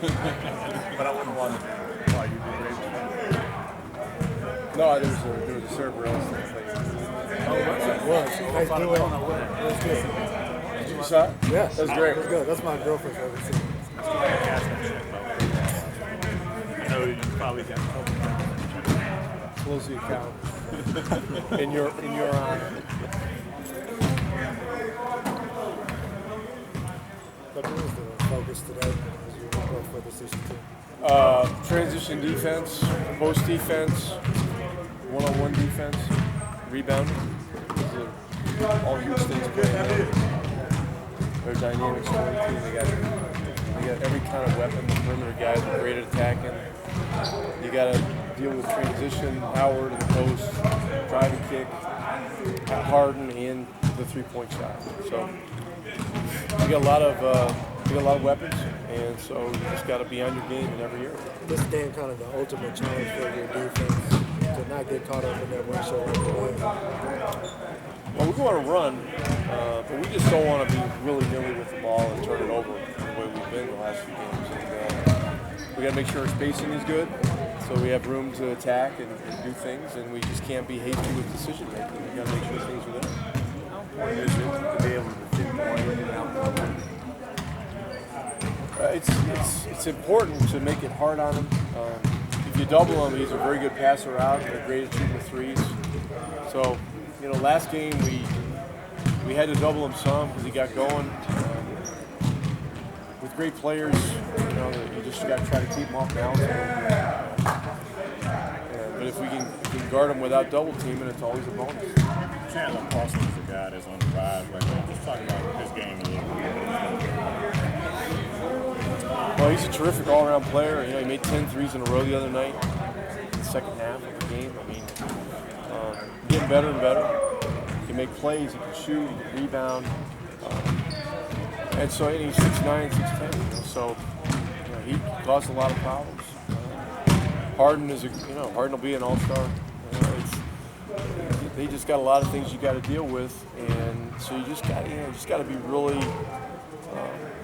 But I wouldn't want to. Why you did great? No, there was a server else that played. Oh, was it? Was. Nice If I'd have duet. known, I would It have. was good. Did you saw it? Yeah. That was great. It was good. That's my girlfriend's favorite scene. I know you probably got a couple times. Close the account. in your honor. But what was the focus today as you go for the season two? Transition defense, post defense, one-on-one defense, rebounding. These are all huge things playing there. They're dynamic scoring team. They got every kind of weapon. The perimeter guys are great at attacking. You got to deal with transition, Howard and the post, drive and kick, Harden, and the three-point shot. So you got a lot of weapons, and so you just got to be on your game in every area. This game kind of the ultimate challenge for your defense to not get caught up in that one show right away. Well, we want to run, but we just don't want to be willy-nilly with the ball and turn it over the way we've been the last few games. And, we got to make sure our spacing is good, so we have room to attack and do things, and we just can't be hasty with decision making. We got to make sure things are there. How important is it to be able to pinpoint and outcover? It's important to make it hard on him. If you double him, he's a very good passer out and a great at shooting the threes. So, last game we had to double him some because he got going. With great players, you just got to try to keep him off balance. But if we can guard him without double teaming, it's always a bonus. Chandler Parsons is a guy that's on the rise right now. Just talk about his game a little bit. Well, he's a terrific all-around player. He made 10 threes in a row the other night in the second half of the game. I mean, getting better and better. He can make plays, he can shoot, he can rebound. And so he's 6'9", 6'10", so he caused a lot of problems. Harden Harden will be an all-star. They just got a lot of things you got to deal with, and so you just got to be really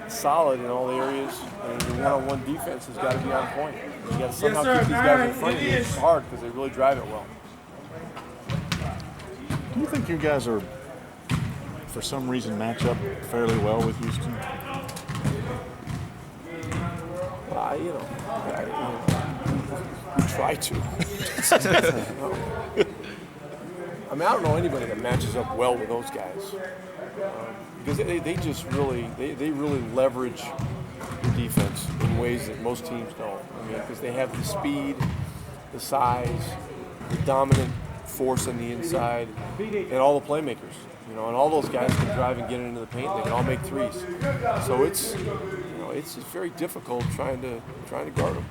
solid in all the areas, and your one-on-one defense has got to be on point. You got to somehow keep these guys in front of you. It's hard because they really drive it well. Do you think you guys are, for some reason, match up fairly well with Houston? We try to. I don't know anybody that matches up well with those guys because they just really leverage the defense in ways that most teams don't. Because they have the speed, the size, the dominant force on the inside, and all the playmakers. And all those guys can drive and get into the paint. They can all make threes. So it's very difficult trying to guard them.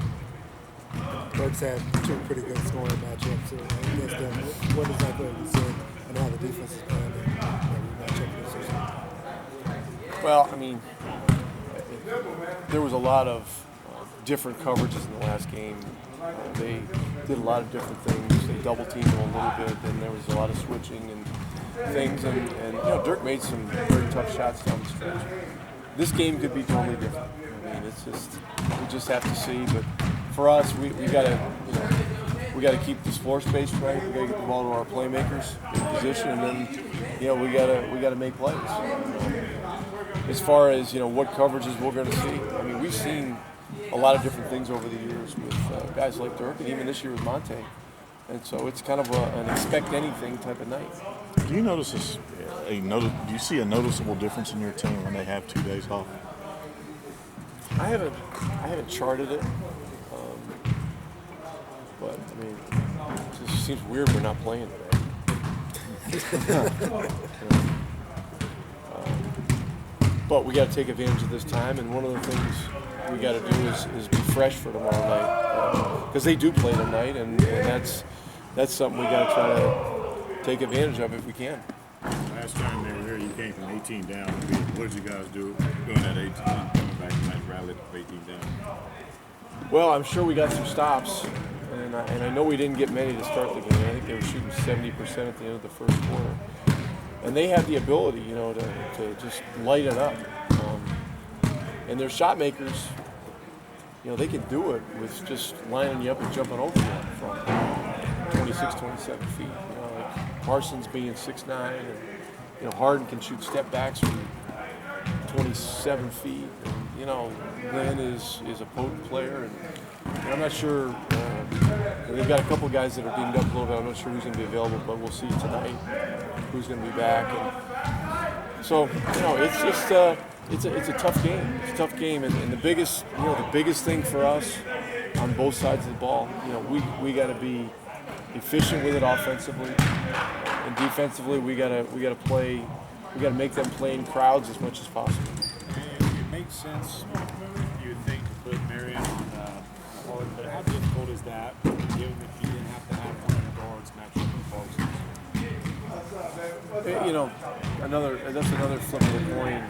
Bucks had two pretty good scoring matchups against them. What exactly are you seeing and how the defense is playing in match up this season? Well, there was a lot of different coverages in the last game. They did a lot of different things. They double teamed them a little bit. Then there was a lot of switching and things. And Dirk made some very tough shots down the stretch. This game could be totally different. We just have to see. But for us, we got to keep this floor space right. We got to get the ball to our playmakers in position, and then we got to make plays. As far as what coverages we're going to see, we've seen a lot of different things over the years with guys like Dirk, and even this year with Monte. And so it's kind of an expect anything type of night. Do you notice this? Do you see a noticeable difference in your team when they have 2 days off? I haven't charted it, but it just seems weird we're not playing today. But we got to take advantage of this time, and one of the things we got to do is be fresh for tomorrow night because they do play tonight, and that's something we got to try to take advantage of if we can. Last time they were here, you came from 18 down. What did you guys do doing that 18? Coming back tonight, rallied 18 down. Well, I'm sure we got some stops, and I know we didn't get many to start the game. I think they were shooting 70% at the end of the first quarter. And they have the ability, to just light it up. And their shot makers, they can do it with just lining you up and jumping over you from 26, 27 feet. Like Parsons being 6'9", and Harden can shoot step backs from 27 feet. And, Glenn is a potent player, and I'm not sure. They've got a couple of guys that are dinged up a little bit. I'm not sure who's going to be available, but we'll see tonight who's going to be back. And so, it's just it's a tough game. It's a tough game, and the biggest thing for us on both sides of the ball, we got to be efficient with it offensively, and defensively we got to play. We got to make them play in crowds as much as possible. It makes sense, you would think, to put Marion on Harden, but how difficult is that, given that you didn't have to have one of the guards match up with Parsons? That's another flip of the coin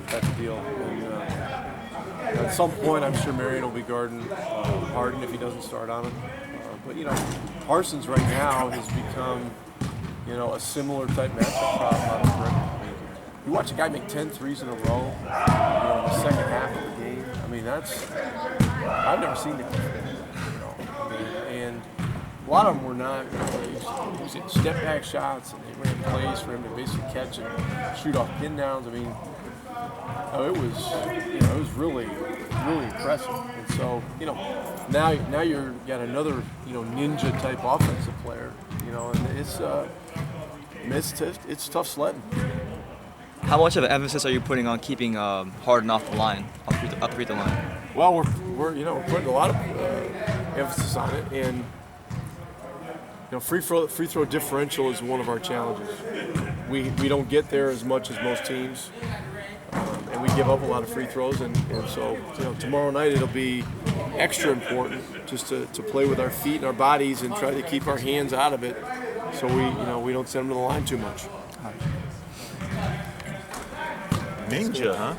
type of deal. And, at some point, I'm sure Marion will be guarding Harden if he doesn't start on him. But Parsons right now has become, a similar type matchup problem on the perimeter. You watch a guy make 10 threes in a row, in the second half of the game. I've never seen that before. And a lot of them were not. He was hitting step back shots, and they ran plays for him to basically catch and shoot off pin downs. It was really, really impressive. And so, now you're got another, ninja type offensive player, and it's tough sledding. How much of an emphasis are you putting on keeping Harden off the line, off the free throw line? Well, we're putting a lot of emphasis on it, and free throw differential is one of our challenges. We don't get there as much as most teams, and we give up a lot of free throws, and so tomorrow night it'll be extra important just to play with our feet and our bodies and try to keep our hands out of it, so we don't send them to the line too much. Ninja, huh?